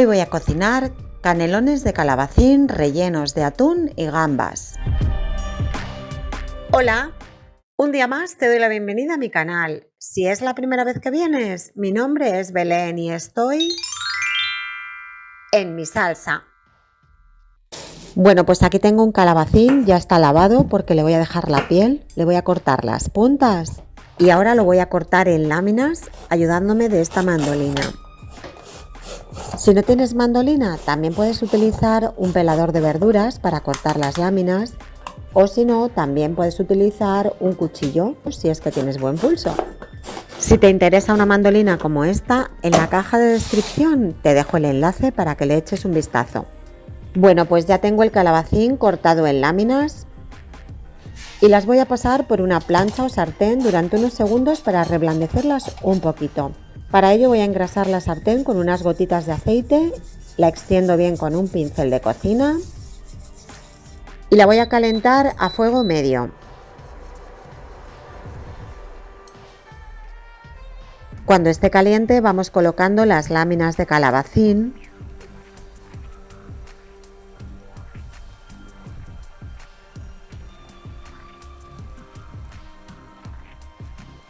Hoy voy a cocinar canelones de calabacín rellenos de atún y gambas. Hola, un día más te doy la bienvenida a mi canal. Si es la primera vez que vienes, mi nombre es Belén y estoy en mi salsa. Bueno, pues aquí tengo un calabacín, ya está lavado porque le voy a dejar la piel, le voy a cortar las puntas y ahora lo voy a cortar en láminas ayudándome de esta mandolina. Si no tienes mandolina, también puedes utilizar un pelador de verduras para cortar las láminas, o si no, también puedes utilizar un cuchillo, si es que tienes buen pulso. Si te interesa una mandolina como esta, en la caja de descripción te dejo el enlace para que le eches un vistazo. Bueno, pues ya tengo el calabacín cortado en láminas y las voy a pasar por una plancha o sartén durante unos segundos para reblandecerlas un poquito. Para ello voy a engrasar la sartén con unas gotitas de aceite, la extiendo bien con un pincel de cocina y la voy a calentar a fuego medio. Cuando esté caliente vamos colocando las láminas de calabacín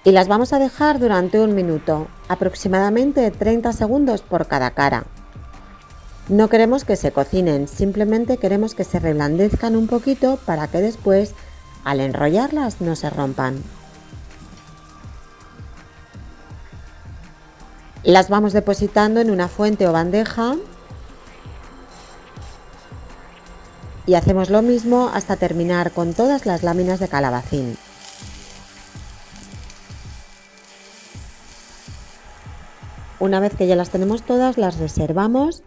y las vamos a dejar durante un minuto, aproximadamente 30 segundos por cada cara. No queremos que se cocinen, simplemente queremos que se reblandezcan un poquito para que después, al enrollarlas, no se rompan. Las vamos depositando en una fuente o bandeja y hacemos lo mismo hasta terminar con todas las láminas de calabacín. Una vez que ya las tenemos todas, las reservamos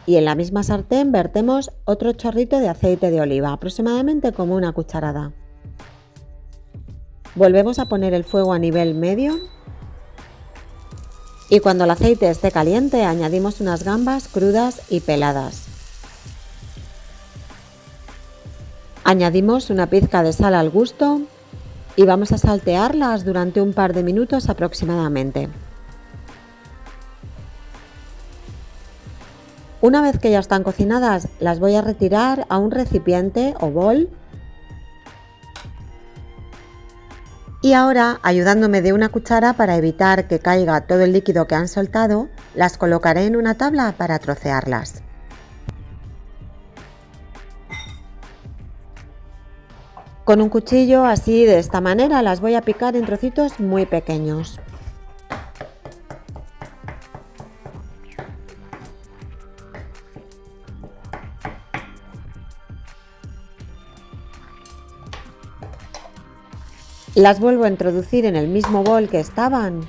y en la misma sartén vertemos otro chorrito de aceite de oliva, aproximadamente como una cucharada. Volvemos a poner el fuego a nivel medio y cuando el aceite esté caliente añadimos unas gambas crudas y peladas. Añadimos una pizca de sal al gusto y vamos a saltearlas durante un par de minutos aproximadamente. Una vez que ya están cocinadas, las voy a retirar a un recipiente o bol y ahora, ayudándome de una cuchara para evitar que caiga todo el líquido que han soltado, las colocaré en una tabla para trocearlas. Con un cuchillo, así de esta manera, las voy a picar en trocitos muy pequeños. Las vuelvo a introducir en el mismo bol que estaban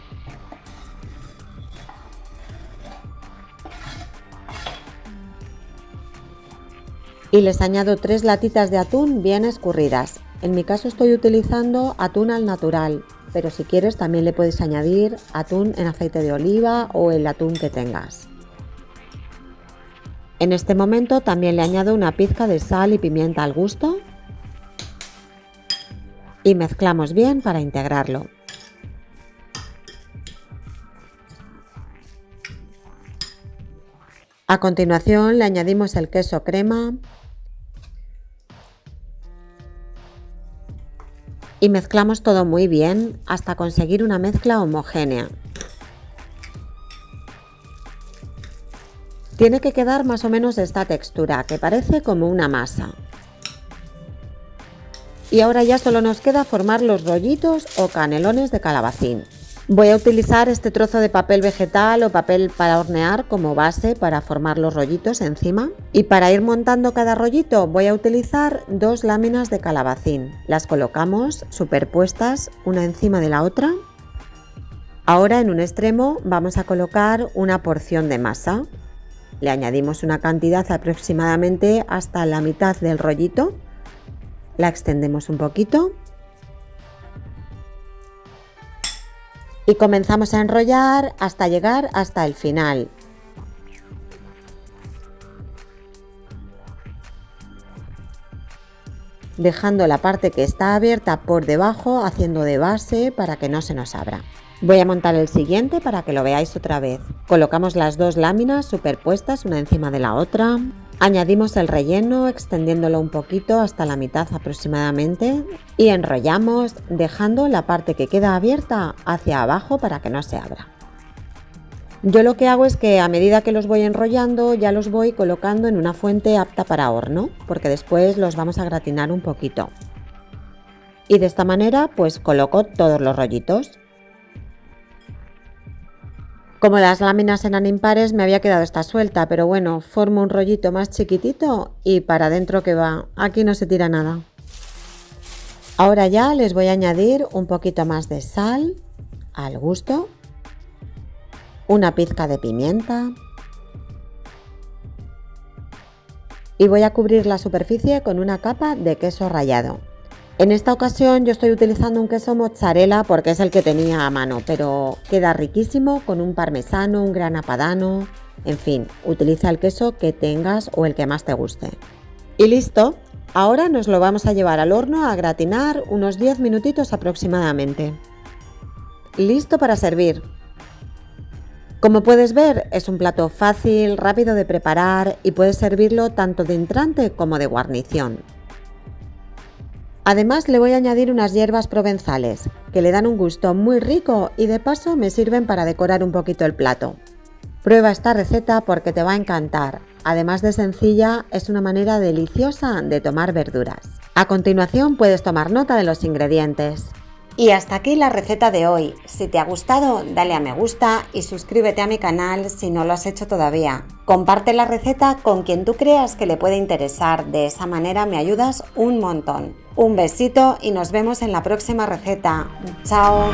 y les añado 3 latitas de atún bien escurridas. En mi caso estoy utilizando atún al natural, pero si quieres también le puedes añadir atún en aceite de oliva o el atún que tengas. En este momento también le añado una pizca de sal y pimienta al gusto y mezclamos bien para integrarlo. A continuación le añadimos el queso crema y mezclamos todo muy bien hasta conseguir una mezcla homogénea. Tiene que quedar más o menos esta textura, que parece como una masa. Y ahora ya solo nos queda formar los rollitos o canelones de calabacín. Voy a utilizar este trozo de papel vegetal o papel para hornear como base para formar los rollitos encima. Y para ir montando cada rollito voy a utilizar 2 láminas de calabacín. Las colocamos superpuestas una encima de la otra. Ahora en un extremo vamos a colocar una porción de masa. Le añadimos una cantidad aproximadamente hasta la mitad del rollito. La extendemos un poquito y comenzamos a enrollar hasta llegar hasta el final. dejando la parte que está abierta por debajo, haciendo de base para que no se nos abra. Voy a montar el siguiente para que lo veáis otra vez. Colocamos las dos láminas superpuestas una encima de la otra. Añadimos el relleno extendiéndolo un poquito hasta la mitad aproximadamente y enrollamos dejando la parte que queda abierta hacia abajo para que no se abra. Yo lo que hago es que a medida que los voy enrollando ya los voy colocando en una fuente apta para horno, porque después los vamos a gratinar un poquito. Y de esta manera pues coloco todos los rollitos. Como las láminas eran impares me había quedado esta suelta, pero bueno, formo un rollito más chiquitito y para adentro que va, aquí no se tira nada. Ahora ya les voy a añadir un poquito más de sal al gusto, una pizca de pimienta y voy a cubrir la superficie con una capa de queso rallado. En esta ocasión yo estoy utilizando un queso mozzarella porque es el que tenía a mano, pero queda riquísimo con un parmesano, un grana padano, en fin, utiliza el queso que tengas o el que más te guste. Y listo, ahora nos lo vamos a llevar al horno a gratinar unos 10 minutitos aproximadamente. Listo para servir. Como puedes ver, es un plato fácil, rápido de preparar y puedes servirlo tanto de entrante como de guarnición. Además le voy a añadir unas hierbas provenzales, que le dan un gusto muy rico y de paso me sirven para decorar un poquito el plato. Prueba esta receta porque te va a encantar. Además de sencilla, es una manera deliciosa de tomar verduras. A continuación puedes tomar nota de los ingredientes. Y hasta aquí la receta de hoy. Si te ha gustado, dale a me gusta y suscríbete a mi canal si no lo has hecho todavía. Comparte la receta con quien tú creas que le puede interesar, de esa manera me ayudas un montón. Un besito y nos vemos en la próxima receta. ¡Chao!